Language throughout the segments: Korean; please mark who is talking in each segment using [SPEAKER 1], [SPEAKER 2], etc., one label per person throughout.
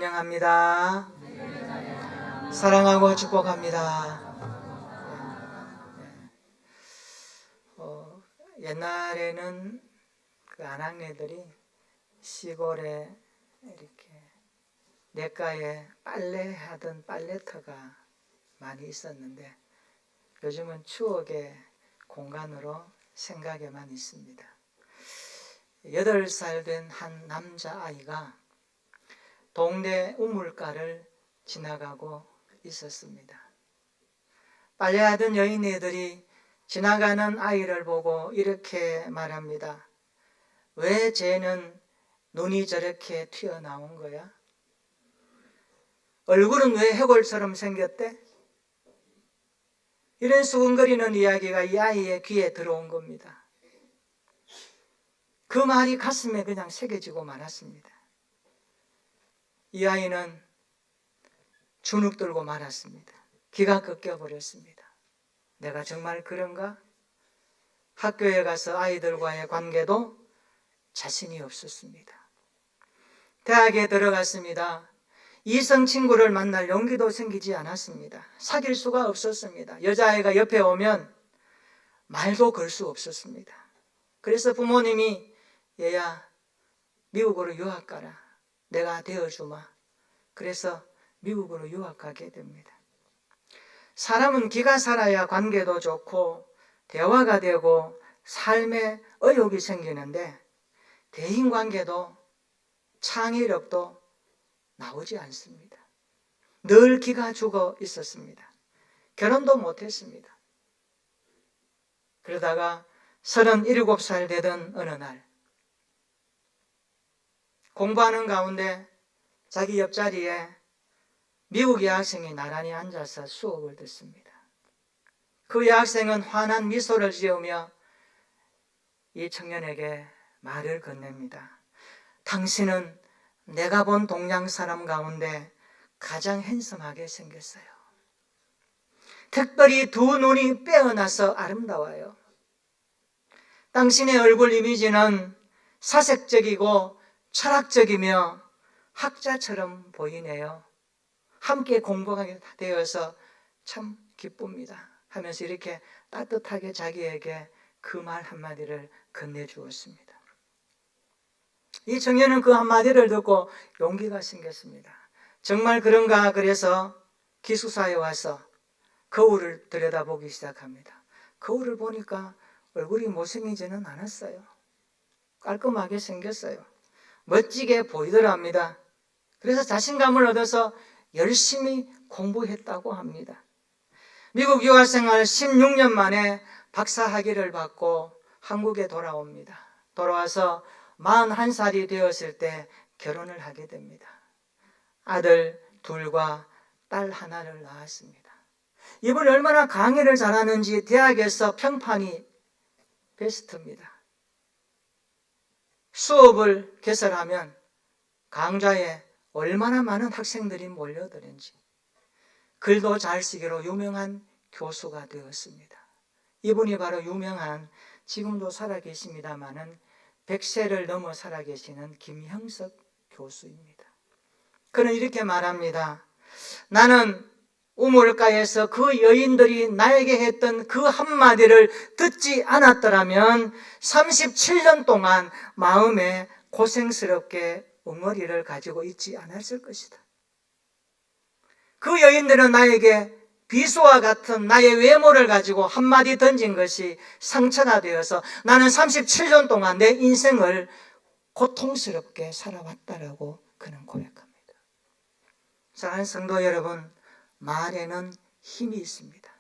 [SPEAKER 1] 환영합니다. 사랑하고 축복합니다. 옛날에는 그 아낙네들이 시골에 이렇게 냇가에 빨래하던 빨래터가 많이 있었는데 요즘은 추억의 공간으로 생각에만 있습니다. 8살 된 한 남자아이가 동네 우물가를 지나가고 있었습니다. 빨래하던 여인네들이 지나가는 아이를 보고 이렇게 말합니다. 왜 쟤는 눈이 저렇게 튀어나온 거야? 얼굴은 왜 해골처럼 생겼대? 이런 수근거리는 이야기가 이 아이의 귀에 들어온 겁니다. 그 말이 가슴에 그냥 새겨지고 말았습니다. 이 아이는 주눅 들고 말았습니다. 기가 꺾여버렸습니다. 내가 정말 그런가? 학교에 가서 아이들과의 관계도 자신이 없었습니다. 대학에 들어갔습니다. 이성 친구를 만날 용기도 생기지 않았습니다. 사귈 수가 없었습니다. 여자아이가 옆에 오면 말도 걸 수 없었습니다. 그래서 부모님이 얘야 미국으로 유학 가라. 내가 되어주마. 그래서 미국으로 유학 가게 됩니다. 사람은 기가 살아야 관계도 좋고 대화가 되고 삶에 의욕이 생기는데 대인관계도 창의력도 나오지 않습니다. 늘 기가 죽어 있었습니다. 결혼도 못했습니다. 그러다가 37살 되던 어느 날 공부하는 가운데 자기 옆자리에 미국 여학생이 나란히 앉아서 수업을 듣습니다. 그 여학생은 환한 미소를 지으며 이 청년에게 말을 건넵니다. 당신은 내가 본 동양 사람 가운데 가장 핸섬하게 생겼어요. 특별히 두 눈이 빼어나서 아름다워요. 당신의 얼굴 이미지는 사색적이고 철학적이며 학자처럼 보이네요. 함께 공부하게 되어서 참 기쁩니다. 하면서 이렇게 따뜻하게 자기에게 그 말 한마디를 건네주었습니다. 이 청년은 그 한마디를 듣고 용기가 생겼습니다. 정말 그런가? 그래서 기숙사에 와서 거울을 들여다보기 시작합니다. 거울을 보니까 얼굴이 못생기지는 않았어요. 깔끔하게 생겼어요. 멋지게 보이더랍니다. 그래서 자신감을 얻어서 열심히 공부했다고 합니다. 미국 유학생활 16년 만에 박사학위를 받고 한국에 돌아옵니다. 돌아와서 41살이 되었을 때 결혼을 하게 됩니다. 아들 둘과 딸 하나를 낳았습니다. 이분이 얼마나 강의를 잘하는지 대학에서 평판이 베스트입니다. 수업을 개설하면 강좌에 얼마나 많은 학생들이 몰려드는지 글도 잘 쓰기로 유명한 교수가 되었습니다. 이분이 바로 유명한 지금도 살아계십니다마는 100세를 넘어 살아계시는 김형석 교수입니다. 그는 이렇게 말합니다. 나는 우물가에서 그 여인들이 나에게 했던 그 한마디를 듣지 않았더라면 37년 동안 마음에 고생스럽게 엉어리를 가지고 있지 않았을 것이다. 그 여인들은 나에게 비수와 같은 나의 외모를 가지고 한마디 던진 것이 상처가 되어서 나는 37년 동안 내 인생을 고통스럽게 살아왔다라고 그는 고백합니다. 사랑하는 성도 여러분, 말에는 힘이 있습니다.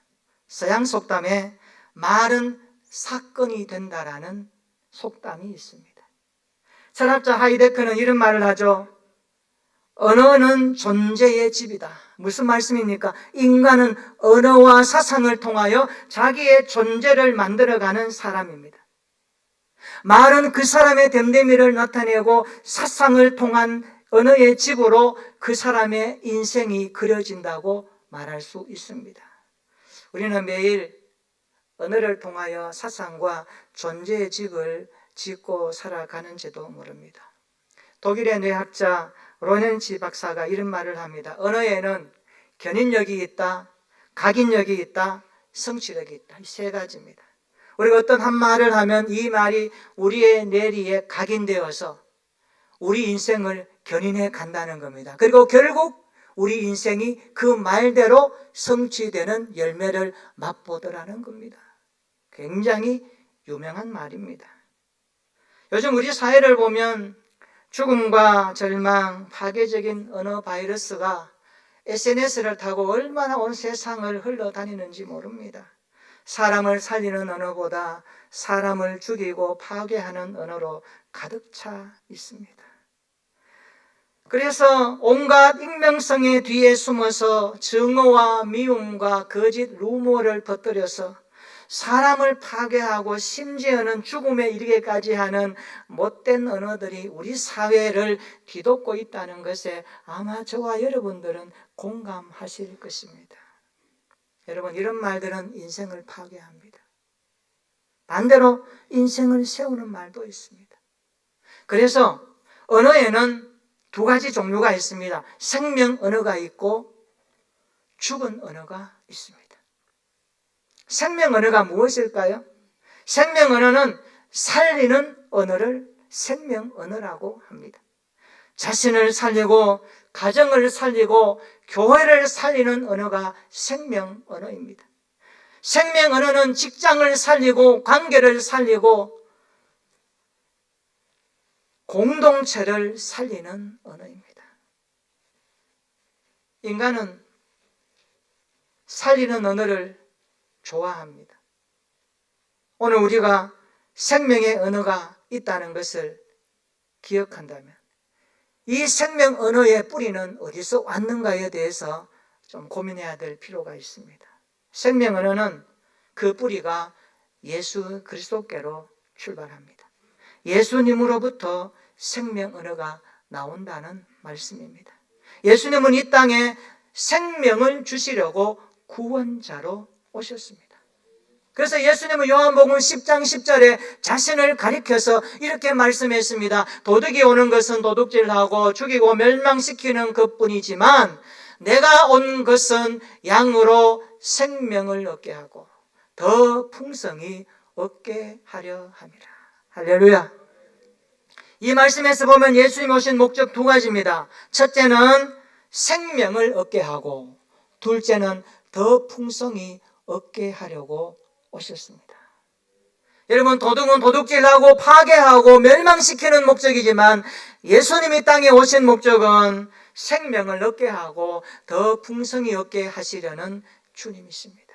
[SPEAKER 1] 서양 속담에 말은 사건이 된다라는 속담이 있습니다. 철학자 하이데크는 이런 말을 하죠. 언어는 존재의 집이다. 무슨 말씀입니까? 인간은 언어와 사상을 통하여 자기의 존재를 만들어가는 사람입니다. 말은 그 사람의 됨됨이를 나타내고 사상을 통한 언어의 집으로 그 사람의 인생이 그려진다고 말할 수 있습니다. 우리는 매일 언어를 통하여 사상과 존재의 집을 짓고 살아가는지도 모릅니다. 독일의 뇌학자 로렌치 박사가 이런 말을 합니다. 언어에는 견인력이 있다, 각인력이 있다, 성취력이 있다. 이 세 가지입니다. 우리가 어떤 한 말을 하면 이 말이 우리의 뇌리에 각인되어서 우리 인생을 견인해 간다는 겁니다. 그리고 결국 우리 인생이 그 말대로 성취되는 열매를 맛보더라는 겁니다. 굉장히 유명한 말입니다. 요즘 우리 사회를 보면 죽음과 절망, 파괴적인 언어 바이러스가 SNS를 타고 얼마나 온 세상을 흘러다니는지 모릅니다. 사람을 살리는 언어보다 사람을 죽이고 파괴하는 언어로 가득 차 있습니다. 그래서 온갖 익명성의 뒤에 숨어서 증오와 미움과 거짓 루머를 퍼뜨려서 사람을 파괴하고 심지어는 죽음에 이르게까지 하는 못된 언어들이 우리 사회를 뒤덮고 있다는 것에 아마 저와 여러분들은 공감하실 것입니다. 여러분, 이런 말들은 인생을 파괴합니다. 반대로 인생을 세우는 말도 있습니다. 그래서 언어에는 두 가지 종류가 있습니다. 생명 언어가 있고 죽은 언어가 있습니다. 생명 언어가 무엇일까요? 생명 언어는 살리는 언어를 생명 언어라고 합니다. 자신을 살리고 가정을 살리고 교회를 살리는 언어가 생명 언어입니다. 생명 언어는 직장을 살리고 관계를 살리고 공동체를 살리는 언어입니다. 인간은 살리는 언어를 좋아합니다. 오늘 우리가 생명의 언어가 있다는 것을 기억한다면 이 생명 언어의 뿌리는 어디서 왔는가에 대해서 좀 고민해야 될 필요가 있습니다. 생명 언어는 그 뿌리가 예수 그리스도께로 출발합니다. 예수님으로부터 생명 언어가 나온다는 말씀입니다. 예수님은 이 땅에 생명을 주시려고 구원자로 오셨습니다. 그래서 예수님은 요한복음 10장 10절에 자신을 가리켜서 이렇게 말씀했습니다. 도둑이 오는 것은 도둑질하고 죽이고 멸망시키는 것뿐이지만 내가 온 것은 양으로 생명을 얻게 하고 더 풍성히 얻게 하려 함이라. 할렐루야. 이 말씀에서 보면 예수님 오신 목적 두 가지입니다. 첫째는 생명을 얻게 하고 둘째는 더 풍성히 얻게 하려고 오셨습니다. 여러분, 도둑은 도둑질하고 파괴하고 멸망시키는 목적이지만 예수님이 땅에 오신 목적은 생명을 얻게 하고 더 풍성히 얻게 하시려는 주님이십니다.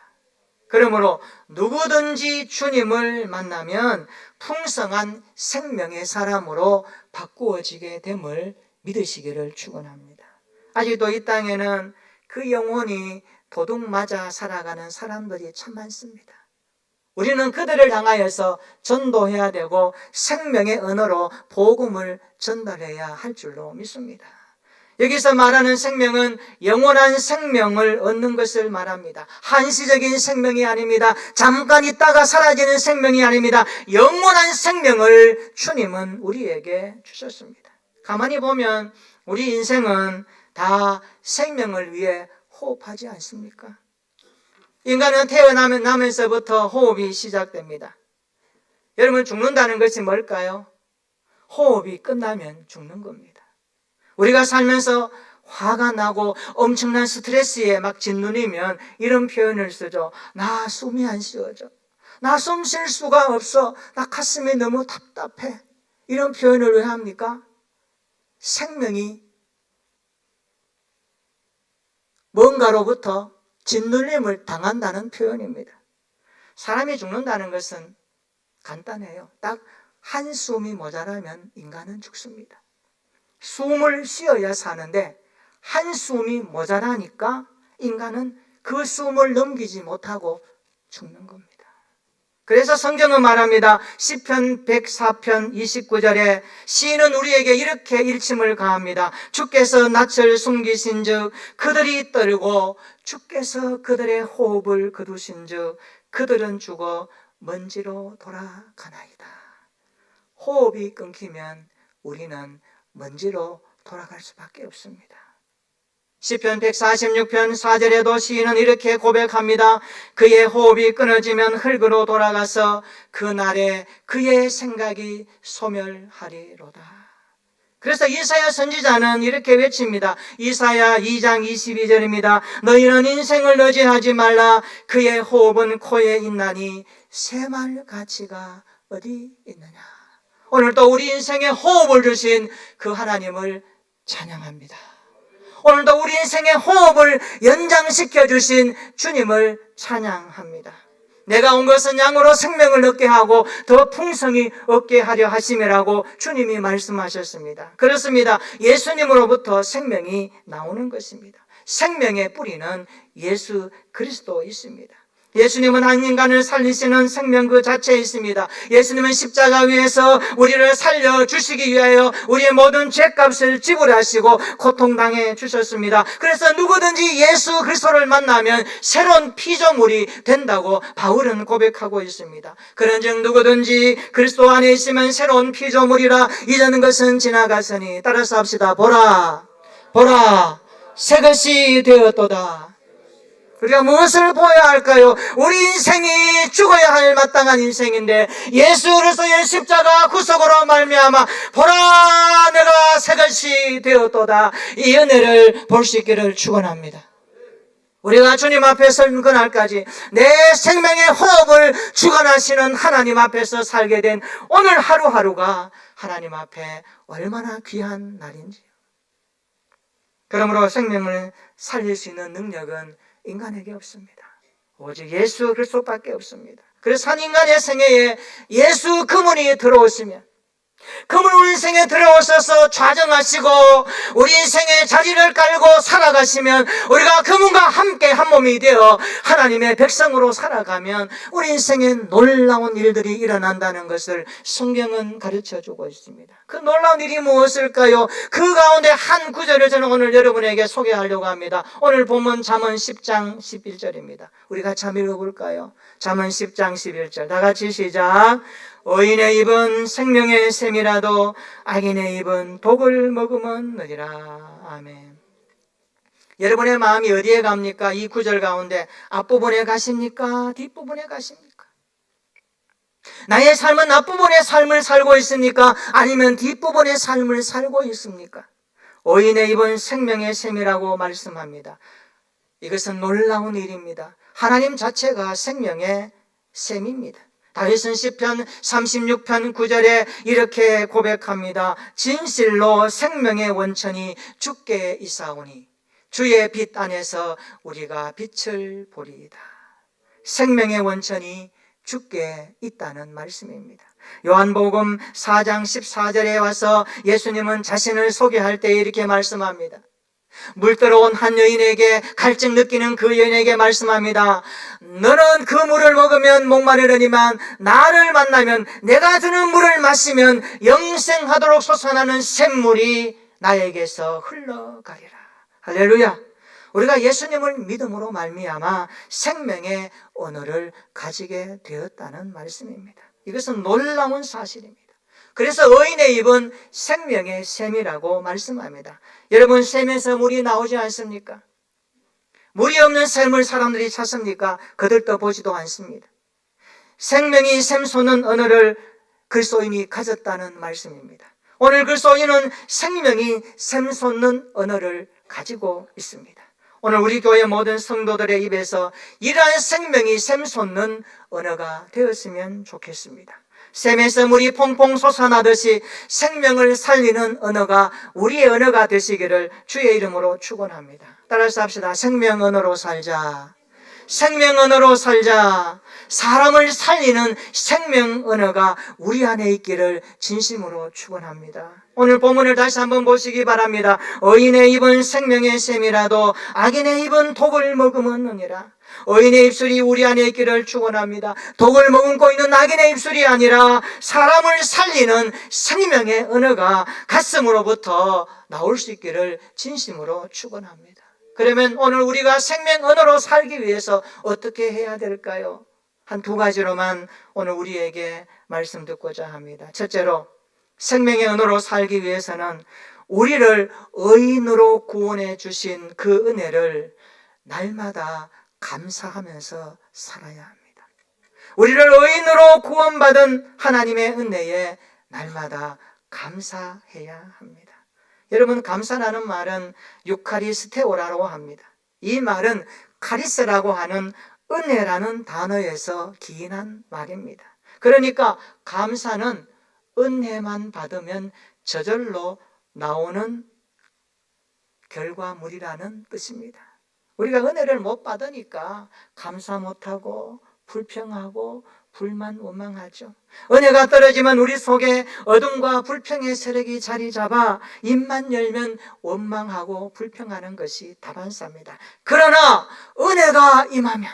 [SPEAKER 1] 그러므로 누구든지 주님을 만나면 풍성한 생명의 사람으로 바꾸어지게 됨을 믿으시기를 축원합니다. 아직도 이 땅에는 그 영혼이 도둑 맞아 살아가는 사람들이 참 많습니다. 우리는 그들을 향하여서 전도해야 되고 생명의 언어로 복음을 전달해야 할 줄로 믿습니다. 여기서 말하는 생명은 영원한 생명을 얻는 것을 말합니다. 한시적인 생명이 아닙니다. 잠깐 있다가 사라지는 생명이 아닙니다. 영원한 생명을 주님은 우리에게 주셨습니다. 가만히 보면 우리 인생은 다 생명을 위해 호흡하지 않습니까? 인간은 태어나면서부터 호흡이 시작됩니다. 여러분, 죽는다는 것이 뭘까요? 호흡이 끝나면 죽는 겁니다. 우리가 살면서 화가 나고 엄청난 스트레스에 막 짓눌리면 이런 표현을 쓰죠. 나 숨이 안 쉬어져. 나 숨 쉴 수가 없어. 나 가슴이 너무 답답해. 이런 표현을 왜 합니까? 생명이 뭔가로부터 짓눌림을 당한다는 표현입니다. 사람이 죽는다는 것은 간단해요. 딱 한숨이 모자라면 인간은 죽습니다. 숨을 쉬어야 사는데 한숨이 모자라니까 인간은 그 숨을 넘기지 못하고 죽는 겁니다. 그래서 성경은 말합니다. 시편 104편 29절에 시인은 우리에게 이렇게 일침을 가합니다. 주께서 낯을 숨기신 즉 그들이 떨고 주께서 그들의 호흡을 거두신 즉 그들은 죽어 먼지로 돌아가나이다. 호흡이 끊기면 우리는 먼지로 돌아갈 수밖에 없습니다. 시편 146편 4절에도 시인은 이렇게 고백합니다. 그의 호흡이 끊어지면 흙으로 돌아가서 그날에 그의 생각이 소멸하리로다. 그래서 이사야 선지자는 이렇게 외칩니다. 이사야 2장 22절입니다. 너희는 인생을 의지하지 말라. 그의 호흡은 코에 있나니 새말 가치가 어디 있느냐. 오늘도 우리 인생에 호흡을 주신 그 하나님을 찬양합니다. 오늘도 우리 인생의 호흡을 연장시켜 주신 주님을 찬양합니다. 내가 온 것은 양으로 생명을 얻게 하고 더 풍성히 얻게 하려 하심이라고 주님이 말씀하셨습니다. 그렇습니다. 예수님으로부터 생명이 나오는 것입니다. 생명의 뿌리는 예수 그리스도이십니다. 예수님은 한 인간을 살리시는 생명 그 자체에 있습니다. 예수님은 십자가 위에서 우리를 살려주시기 위하여 우리의 모든 죄값을 지불하시고 고통당해 주셨습니다. 그래서 누구든지 예수 그리스도를 만나면 새로운 피조물이 된다고 바울은 고백하고 있습니다. 그런즉 누구든지 그리스도 안에 있으면 새로운 피조물이라 이전 것은 지나갔으니 따라서 합시다. 보라 보라 새 것이 되었도다. 우리가 무엇을 보아야 할까요? 우리 인생이 죽어야 할 마땅한 인생인데 예수 그리스도의 십자가 구속으로 말미암아 보라 내가 새것이 되었도다. 이 은혜를 볼 수 있기를 축원합니다. 우리가 주님 앞에 선 그날까지 내 생명의 호흡을 주관하시는 하나님 앞에서 살게 된 오늘 하루하루가 하나님 앞에 얼마나 귀한 날인지요. 그러므로 생명을 살릴 수 있는 능력은 인간에게 없습니다. 오직 예수 그리스도밖에 없습니다. 그래서 한 인간의 생애에 예수 그분이 들어오시면 그분 우리 인생에 들어오셔서 좌정하시고 우리 인생의 자리를 깔고 살아가시면 우리가 그분과 함께 한 몸이 되어 하나님의 백성으로 살아가면 우리 인생에 놀라운 일들이 일어난다는 것을 성경은 가르쳐주고 있습니다. 그 놀라운 일이 무엇일까요? 그 가운데 한 구절을 저는 오늘 여러분에게 소개하려고 합니다. 오늘 본문 잠언 10장 11절입니다. 우리 같이 한번 읽어볼까요? 잠언 10장 11절 다 같이 시작. 의인의 입은 생명의 샘이라도 악인의 입은 독을 머금은 느리라. 아멘. 여러분의 마음이 어디에 갑니까? 이 구절 가운데 앞부분에 가십니까? 뒷부분에 가십니까? 나의 삶은 앞부분의 삶을 살고 있습니까? 아니면 뒷부분의 삶을 살고 있습니까? 의인의 입은 생명의 샘이라고 말씀합니다. 이것은 놀라운 일입니다. 하나님 자체가 생명의 샘입니다. 다윗은 시편 36편 9절에 이렇게 고백합니다. 진실로 생명의 원천이 주께 있사오니 주의 빛 안에서 우리가 빛을 보리이다. 생명의 원천이 주께 있다는 말씀입니다. 요한복음 4장 14절에 와서 예수님은 자신을 소개할 때 이렇게 말씀합니다. 물 들어온 한 여인에게 갈증 느끼는 그 여인에게 말씀합니다. 너는 그 물을 먹으면 목마르려니만 나를 만나면 내가 주는 물을 마시면 영생하도록 솟아나는 샘물이 나에게서 흘러가리라. 할렐루야. 우리가 예수님을 믿음으로 말미암아 생명의 언어를 가지게 되었다는 말씀입니다. 이것은 놀라운 사실입니다. 그래서 의인의 입은 생명의 샘이라고 말씀합니다. 여러분, 샘에서 물이 나오지 않습니까? 물이 없는 샘을 사람들이 찾습니까? 그들도 보지도 않습니다. 생명이 샘솟는 언어를 그리스도인이 가졌다는 말씀입니다. 오늘 그리스도인은 생명이 샘솟는 언어를 가지고 있습니다. 오늘 우리 교회 모든 성도들의 입에서 이러한 생명이 샘솟는 언어가 되었으면 좋겠습니다. 샘에서 물이 퐁퐁 솟아나듯이 생명을 살리는 언어가 우리의 언어가 되시기를 주의 이름으로 축원합니다. 따라서 합시다. 생명 언어로 살자. 생명 언어로 살자. 사람을 살리는 생명 언어가 우리 안에 있기를 진심으로 축원합니다. 오늘 본문을 다시 한번 보시기 바랍니다. 의인의 입은 생명의 샘이라도 악인의 입은 독을 머금었느니라. 의인의 입술이 우리 안에 있기를 축원합니다. 독을 머금고 있는 악인의 입술이 아니라 사람을 살리는 생명의 언어가 가슴으로부터 나올 수 있기를 진심으로 축원합니다. 그러면 오늘 우리가 생명 언어로 살기 위해서 어떻게 해야 될까요? 한 두 가지로만 오늘 우리에게 말씀 듣고자 합니다. 첫째로 생명의 언어로 살기 위해서는 우리를 의인으로 구원해 주신 그 은혜를 날마다 감사하면서 살아야 합니다. 우리를 의인으로 구원받은 하나님의 은혜에 날마다 감사해야 합니다. 여러분, 감사라는 말은 유카리스테오라고 합니다. 이 말은 카리스라고 하는 은혜라는 단어에서 기인한 말입니다. 그러니까 감사는 은혜만 받으면 저절로 나오는 결과물이라는 뜻입니다. 우리가 은혜를 못 받으니까 감사 못하고 불평하고 불만 원망하죠. 은혜가 떨어지면 우리 속에 어둠과 불평의 세력이 자리 잡아 입만 열면 원망하고 불평하는 것이 다반사입니다. 그러나 은혜가 임하면,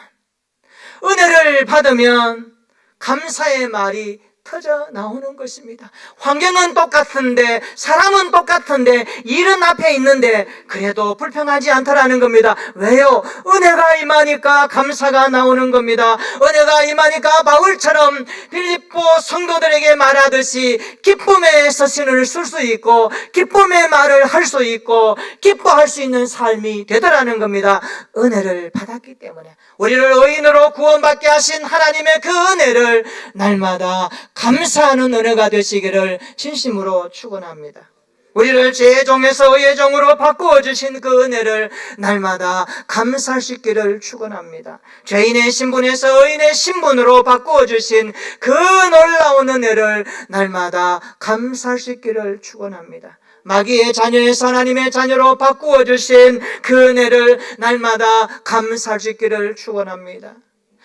[SPEAKER 1] 은혜를 받으면 감사의 말이 터져 나오는 것입니다. 환경은 똑같은데, 사람은 똑같은데, 일은 앞에 있는데 그래도 불평하지 않더라는 겁니다. 왜요? 은혜가 임하니까 감사가 나오는 겁니다. 은혜가 임하니까 바울처럼 빌립보 성도들에게 말하듯이 기쁨의 서신을 쓸 수 있고 기쁨의 말을 할 수 있고 기뻐할 수 있는 삶이 되더라는 겁니다. 은혜를 받았기 때문에 우리를 의인으로 구원받게 하신 하나님의 그 은혜를 날마다 감사하는 은혜가 되시기를 진심으로 축원합니다. 우리를 죄의 종에서 의의 종으로 바꾸어 주신 그 은혜를 날마다 감사할 수 있기를 축원합니다. 죄인의 신분에서 의인의 신분으로 바꾸어 주신 그 놀라운 은혜를 날마다 감사할 수 있기를 축원합니다. 마귀의 자녀에서 하나님의 자녀로 바꾸어 주신 그 은혜를 날마다 감사할 수 있기를 축원합니다.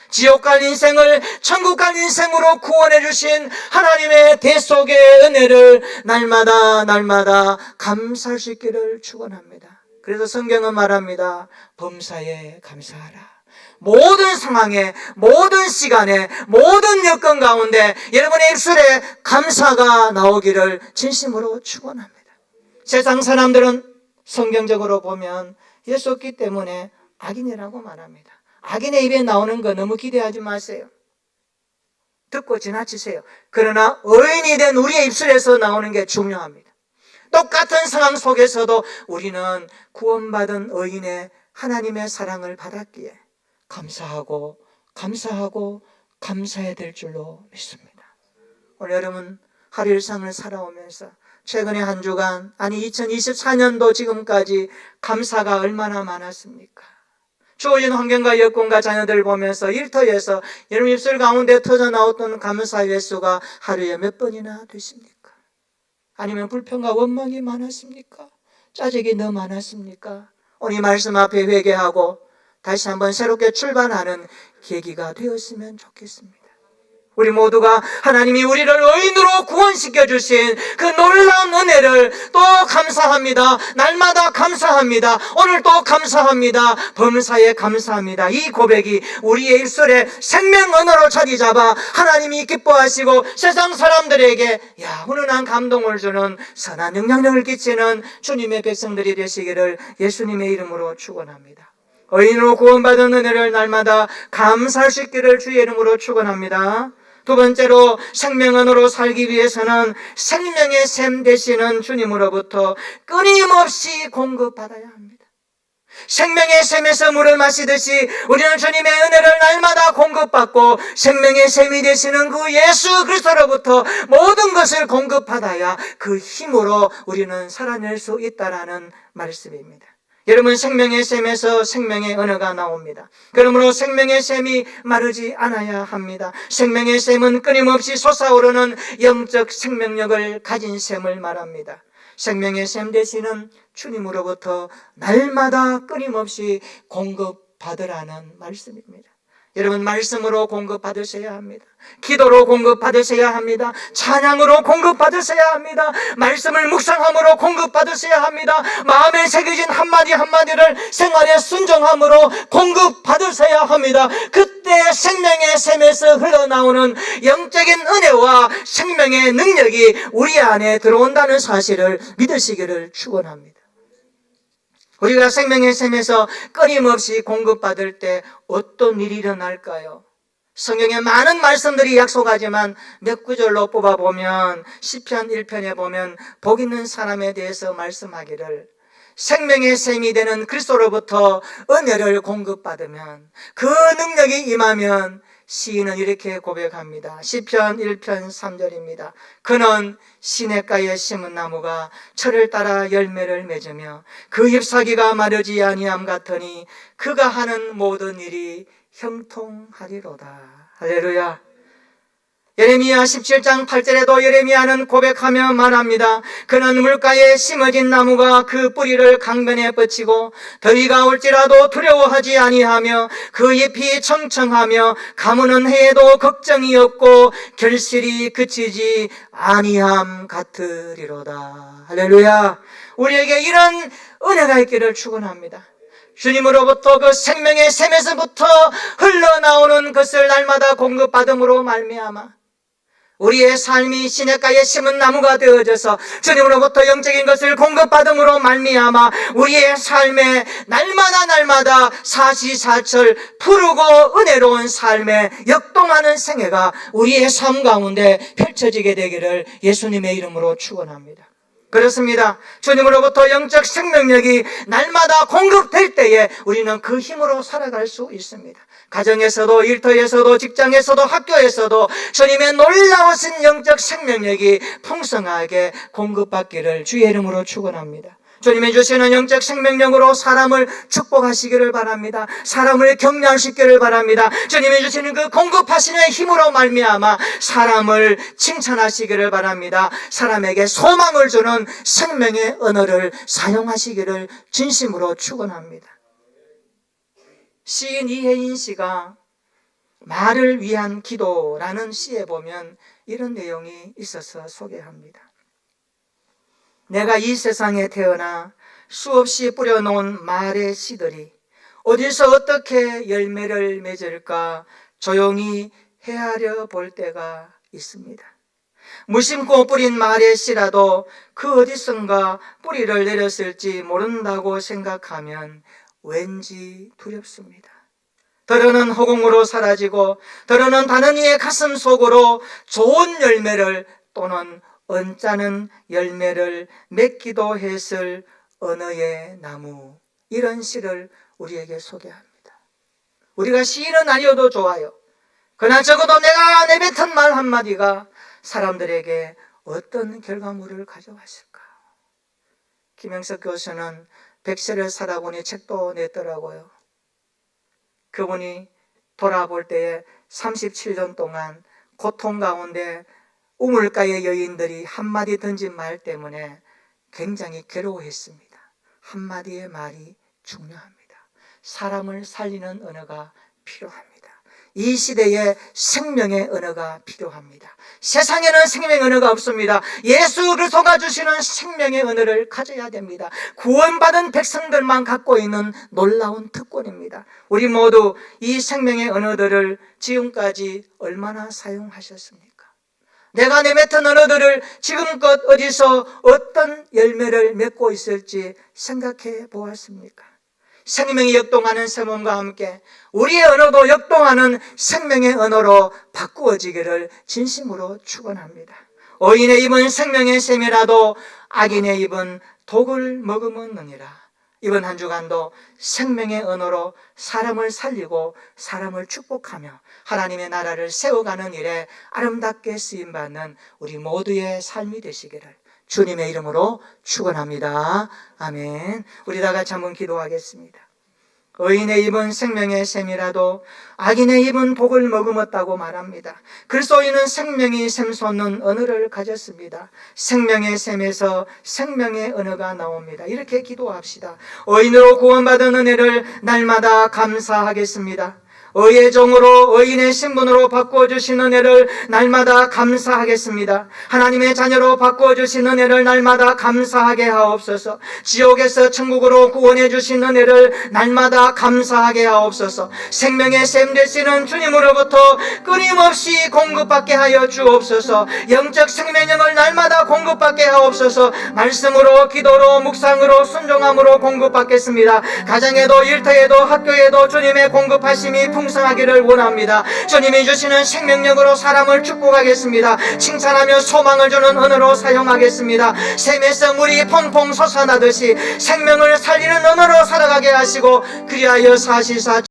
[SPEAKER 1] 지옥 갈 인생을 천국 갈 인생으로 구원해 주신 하나님의 대속의 은혜를 날마다 감사할 수 있기를 축원합니다. 그래서 성경은 말합니다. 범사에 감사하라. 모든 상황에, 모든 시간에, 모든 여건 가운데 여러분의 입술에 감사가 나오기를 진심으로 축원합니다. 세상 사람들은 성경적으로 보면 예수 없기 때문에 악인이라고 말합니다. 악인의 입에 나오는 거 너무 기대하지 마세요. 듣고 지나치세요. 그러나 의인이 된 우리의 입술에서 나오는 게 중요합니다. 똑같은 상황 속에서도 우리는 구원받은 의인의 하나님의 사랑을 받았기에 감사하고 감사해야 될 줄로 믿습니다. 오늘 여러분 하루 일상을 살아오면서 최근에 한 주간, 아니 2024년도 지금까지 감사가 얼마나 많았습니까? 주어진 환경과 여건과 자녀들 보면서 일터에서 여러분 입술 가운데 터져 나왔던 감사의 횟수가 하루에 몇 번이나 되십니까? 아니면 불평과 원망이 많았습니까? 짜증이 너무 많았습니까? 오늘 이 말씀 앞에 회개하고 다시 한번 새롭게 출발하는 계기가 되었으면 좋겠습니다. 우리 모두가 하나님이 우리를 의인으로 구원시켜 주신 그 놀라운 은혜를 또 감사합니다. 날마다 감사합니다. 오늘 또 감사합니다. 범사에 감사합니다. 이 고백이 우리의 입술에 생명 언어로 자리 잡아 하나님이 기뻐하시고 세상 사람들에게 훈훈한 감동을 주는 선한 영향력을 끼치는 주님의 백성들이 되시기를 예수님의 이름으로 축원합니다. 의인으로 구원받은 은혜를 날마다 감사할 수 있기를 주의 이름으로 축원합니다. 두 번째로 생명언어로 살기 위해서는 생명의 샘 되시는 주님으로부터 끊임없이 공급받아야 합니다. 생명의 샘에서 물을 마시듯이 우리는 주님의 은혜를 날마다 공급받고 생명의 샘이 되시는 그 예수 그리스도로부터 모든 것을 공급받아야 그 힘으로 우리는 살아낼 수 있다라는 말씀입니다. 여러분, 생명의 샘에서 생명의 언어가 나옵니다. 그러므로 생명의 샘이 마르지 않아야 합니다. 생명의 샘은 끊임없이 솟아오르는 영적 생명력을 가진 샘을 말합니다. 생명의 샘 되시는 주님으로부터 날마다 끊임없이 공급받으라는 말씀입니다. 여러분, 말씀으로 공급받으셔야 합니다. 기도로 공급받으셔야 합니다. 찬양으로 공급받으셔야 합니다. 말씀을 묵상함으로 공급받으셔야 합니다. 마음에 새겨진 한마디 한마디를 생활에 순종함으로 공급받으셔야 합니다. 그때 생명의 샘에서 흘러나오는 영적인 은혜와 생명의 능력이 우리 안에 들어온다는 사실을 믿으시기를 축원합니다. 우리가 생명의 샘에서 끊임없이 공급받을 때 어떤 일이 일어날까요? 성경에 많은 말씀들이 약속하지만 몇 구절로 뽑아보면 시편 1편에 보면 복 있는 사람에 대해서 말씀하기를 생명의 샘이 되는 그리스도로부터 은혜를 공급받으면 그 능력이 임하면 시인은 이렇게 고백합니다. 시편 1편 3절입니다. 그는 시냇가에 심은 나무가 철을 따라 열매를 맺으며 그 잎사귀가 마르지 아니함 같으니 그가 하는 모든 일이 형통하리로다. 할렐루야. 예레미야 17장 8절에도 예레미야는 고백하며 말합니다. 그는 물가에 심어진 나무가 그 뿌리를 강변에 뻗치고 더위가 올지라도 두려워하지 아니하며 그 잎이 청청하며 가무는 해에도 걱정이 없고 결실이 그치지 아니함 같으리로다. 할렐루야. 우리에게 이런 은혜가 있기를 축원합니다. 주님으로부터 그 생명의 샘에서부터 흘러나오는 것을 날마다 공급받음으로 말미암아 우리의 삶이 시냇가에 심은 나무가 되어져서 주님으로부터 영적인 것을 공급받음으로 말미암아 우리의 삶에 날마다 사시사철 푸르고 은혜로운 삶에 역동하는 생애가 우리의 삶 가운데 펼쳐지게 되기를 예수님의 이름으로 축원합니다. 그렇습니다. 주님으로부터 영적 생명력이 날마다 공급될 때에 우리는 그 힘으로 살아갈 수 있습니다. 가정에서도 일터에서도 직장에서도 학교에서도 주님의 놀라우신 영적 생명력이 풍성하게 공급받기를 주의 이름으로 축원합니다. 주님이 주시는 영적 생명력으로 사람을 축복하시기를 바랍니다. 사람을 격려하시기를 바랍니다. 주님이 주시는 그 공급하시는 힘으로 말미암아 사람을 칭찬하시기를 바랍니다. 사람에게 소망을 주는 생명의 언어를 사용하시기를 진심으로 축원합니다. 시인 이혜인 씨가 말을 위한 기도라는 시에 보면 이런 내용이 있어서 소개합니다. 내가 이 세상에 태어나 수없이 뿌려놓은 말의 씨들이 어디서 어떻게 열매를 맺을까 조용히 헤아려 볼 때가 있습니다. 무심코 뿌린 말의 씨라도 그 어디선가 뿌리를 내렸을지 모른다고 생각하면 왠지 두렵습니다. 더러는 허공으로 사라지고 더러는 다른 이의 가슴 속으로 좋은 열매를 또는 언짢은 열매를 맺기도 했을 언어의 나무, 이런 시를 우리에게 소개합니다. 우리가 시인은 아니어도 좋아요. 그러나 적어도 내가 내뱉은 말 한마디가 사람들에게 어떤 결과물을 가져왔을까? 김영석 교수는 백세를 살아보니 책도 냈더라고요. 그분이 돌아볼 때에 37년 동안 고통 가운데 우물가의 여인들이 한마디 던진 말 때문에 굉장히 괴로워했습니다. 한마디의 말이 중요합니다. 사람을 살리는 언어가 필요합니다. 이 시대에 생명의 언어가 필요합니다. 세상에는 생명의 언어가 없습니다. 예수 그리스도가 주시는 생명의 언어를 가져야 됩니다. 구원받은 백성들만 갖고 있는 놀라운 특권입니다. 우리 모두 이 생명의 언어들을 지금까지 얼마나 사용하셨습니까? 내가 내뱉은 언어들을 지금껏 어디서 어떤 열매를 맺고 있을지 생각해 보았습니까? 생명이 역동하는 새 몸과 함께 우리의 언어도 역동하는 생명의 언어로 바꾸어지기를 진심으로 축원합니다. 어인의 입은 생명의 샘이라도 악인의 입은 독을 머금었느니라. 이번 한 주간도 생명의 언어로 사람을 살리고 사람을 축복하며 하나님의 나라를 세워가는 일에 아름답게 쓰임받는 우리 모두의 삶이 되시기를 주님의 이름으로 축원합니다. 아멘. 우리 다 같이 한번 기도하겠습니다. 의인의 입은 생명의 샘이라도 악인의 입은 독을 머금었다고 말합니다. 그리스도인은 생명이 샘솟는 언어를 가졌습니다. 생명의 샘에서 생명의 언어가 나옵니다. 이렇게 기도합시다. 의인으로 구원받은 은혜를 날마다 감사하겠습니다. 의의 종으로 의인의 신분으로 바꿔주신 은혜를 날마다 감사하겠습니다. 하나님의 자녀로 바꿔주신 은혜를 날마다 감사하게 하옵소서. 지옥에서 천국으로 구원해 주신 은혜를 날마다 감사하게 하옵소서. 생명의 샘 되시는 주님으로부터 끊임없이 공급받게 하여 주옵소서. 영적 생명력을 날마다 공급받게 하옵소서. 말씀으로 기도로 묵상으로 순종함으로 공급받겠습니다. 가정에도 일터에도 학교에도 주님의 공급하심이 풍성하기를 원합니다. 주님이 주시는 생명력으로 사람을 축복하겠습니다. 칭찬하며 소망을 주는 언어로 사용하겠습니다. 샘에서 물이 퐁퐁 솟아나듯이 생명을 살리는 언어로 살아가게 하시고, 그리하여 사시사